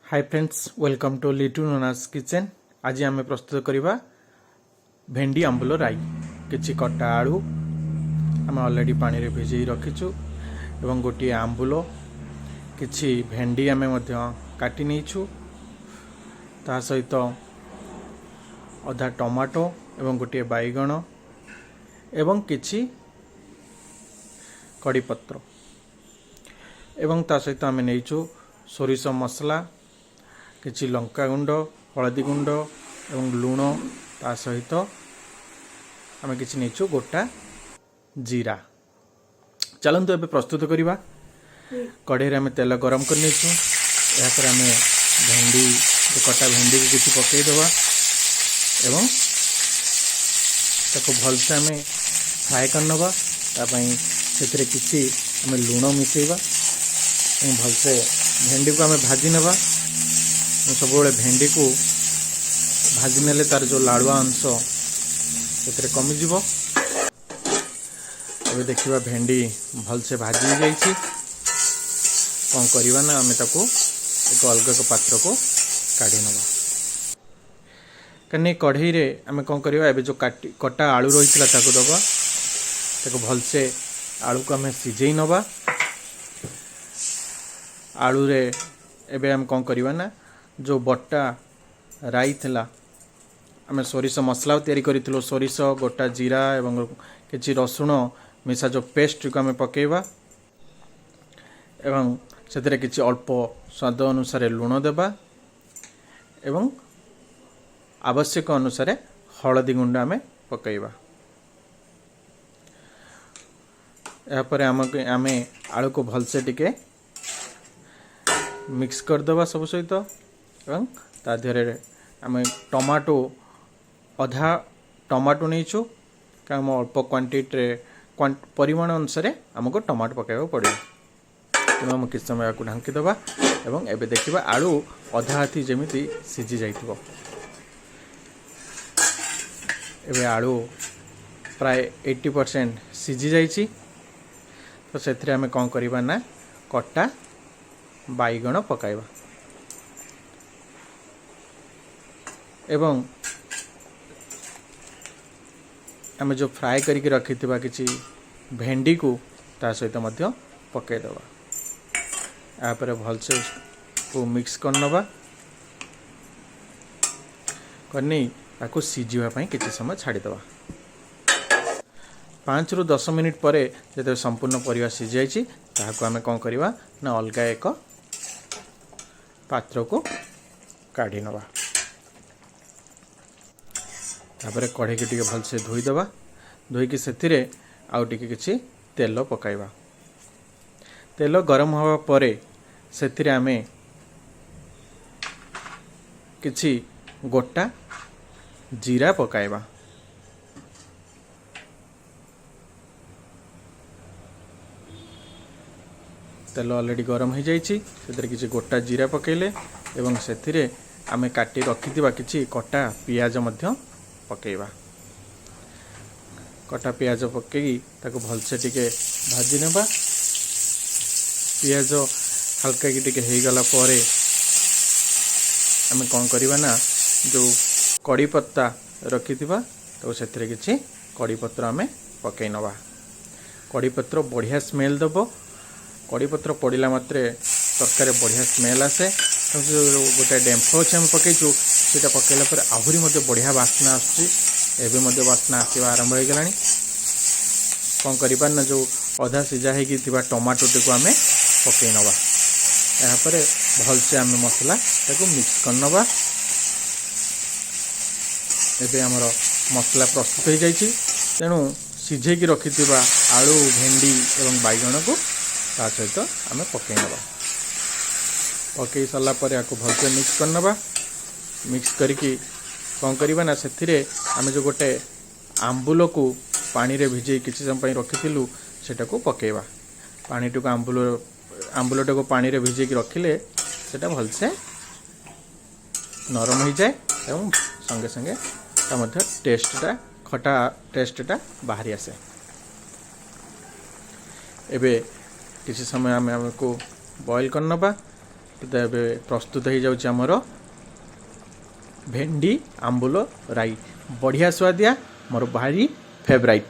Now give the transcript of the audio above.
Hi friends, welcome to Litu नोनास kitchen. आज आम प्रस्तुत करवा भेंडी आंबुल राई। किछि कटा आलू आम ऑलरेडी पानी रे भिजई रखीचु एवं गोटे आंबुल किछि भेंडी आम काटी नहींछु। ता सहित अधा टमाटो एवं गोटे बैगण एवं किछि कड़ी पत्र एवं ता सहित आम नहींछु सोरिष मसला, किछि लंका गुंड, हलदी गुंड एवं लूण। ता सहित आम किछि नहींछु गोटा जीरा। चलंतु एबे प्रस्तुत करिबा। कढ़ई रे आम तेल गरम कर नहींछु। या पर आम भेंडी जो कटा भेंडी को किछि पकई देबा एवं ताको भलसे आम फ्राए कर नबा। तापई सेथिरे किछि आम लूण मिसेइबा एवं भलसे भेंडी को आम भाजी नबा। सब भेंडी को भाजी नेले तार जो लाड़ुआ अंश से कमिज। अब देखिए भेंडी भलसे भाजी जाइए। कौन करवा ना आम ताको एक अलग एक पात्र को काढ़ी नवा। कहीं कढ़ई रे आम कौन करवा एबे जो कटा आलू रही ताको दबा। ताको भलसे आलू को आम सिझे नवा। आलू रे एबे आम कौन करवा ना जो बटा राई थिला आम सोरिष मसला तैयारी करिथिलो। सोरिष, गोटा जीरा एवं किछि रसुण मिसा जो पेस्ट को आम पकेबा एवं सेतिरे किछि अल्प स्वाद अनुसार लूण देबा एवं आवश्यक अनुसार हलदी गुंड आम पकेबा। यापर आम आलू को भलसे टिके मिक्स करदेबा सब सहित एवं ता देहरे आम टमाटो अधा टमाटो नहींचु क्या अल्प क्वांटिटी परिमाण अनुसार आमको टमाटो पकाइबा पड़े। तेणु आम किस समय आपको ढांकी देबा एवं एबे देखिबा आलू अधा हाथी जेमिति सिझी जाइथिबो। एबे आलू प्राय 80% सिझी जाइछि। तो सेथिरे आम कौन करबा ना कटा बैगण पकाइबा एवं आम जो फ्राए करके रखिथिबा किछि भेंडी को ता सहित मध्य पकाई देबा। यापर भलसे को मिक्स करनबा करनी ताको सिझिबा पई किछि समय छाड़ी देबा। 5 ରୁ 10 मिनिट पर जब संपूर्ण परिवा सिझी जाइछि ताको आम कौन करवा ना अलग एक पात्र को काढ़ी नवा। तापर कढ़ई के टिके भलसे धोईदेवा। धोईकी सेथिरे आउ टिके किछि तेल पकाइबा। तेल गरम हवा परे सेथिरे आमे किछि गोटा जीरा पकाइबा। तेल ऑलरेडी गरम हो जाइछि। सेथिरे किछि गोटा जीरा पकेले एवं सेथिरे आमे काटी रखिथिबा किछि कटा पियाज मध्य पकेबा। कटा पियाज पकई ताको भलसे टिके भाजी नेबा। पियाज हल्का की टिके हो गला परे आमे कौन करवा ना जो कड़ी पत्ता रखिथिबा तो सेथिरे किछि कड़ी पत्र आमे पकई नबा। कड़ी पत्र बढ़िया स्मेल दबो। कड़ी पत्र पड़िला मात्रे तरकारी बढ़िया स्मेल आसे। जो गोटे डेम्फ अच्छे आम पकईचु सीटा पकईला पर आहरी मध्य बढ़िया बास्ना आसुची। एबे मध्य बास्ना आसवा आरंभ हो गलानी। कौन करिबार ना जो अधा सिझा होगी टमाटो टी आम पकई नवा। यापर भलसे आम मसला ताको मिक्स कर नवा। एबे हमर मसला प्रस्तुत हो जाइछि। तेणु सिझेकी रखिथिबा आलू, भेंडी एवं बैगण को ता सहित आम पकई नवा। पकई सारा पर या भलसे मिक्स करनबा। मिक्स करिकी कौन करवा ना सेथिरे आम जो गोटे आंबुल को पानी रे भिजे किछि समय रखिथिलु सेटा को पकेबा। पानी टको आंबुलटा को पानी रे भिजे रखिले सेटा भलसे नरम हो जाए एवं संगे संगे ता मध्य टेस्टटा खटा टेस्टटा बाहरी आसे। एबे किछि समय आम को बॉयल करनबा। तेबे प्रस्तुत हो जाउछि हमर भेंडी आंबुल राई बढ़िया स्वादिया मोर भारी फेवराइट।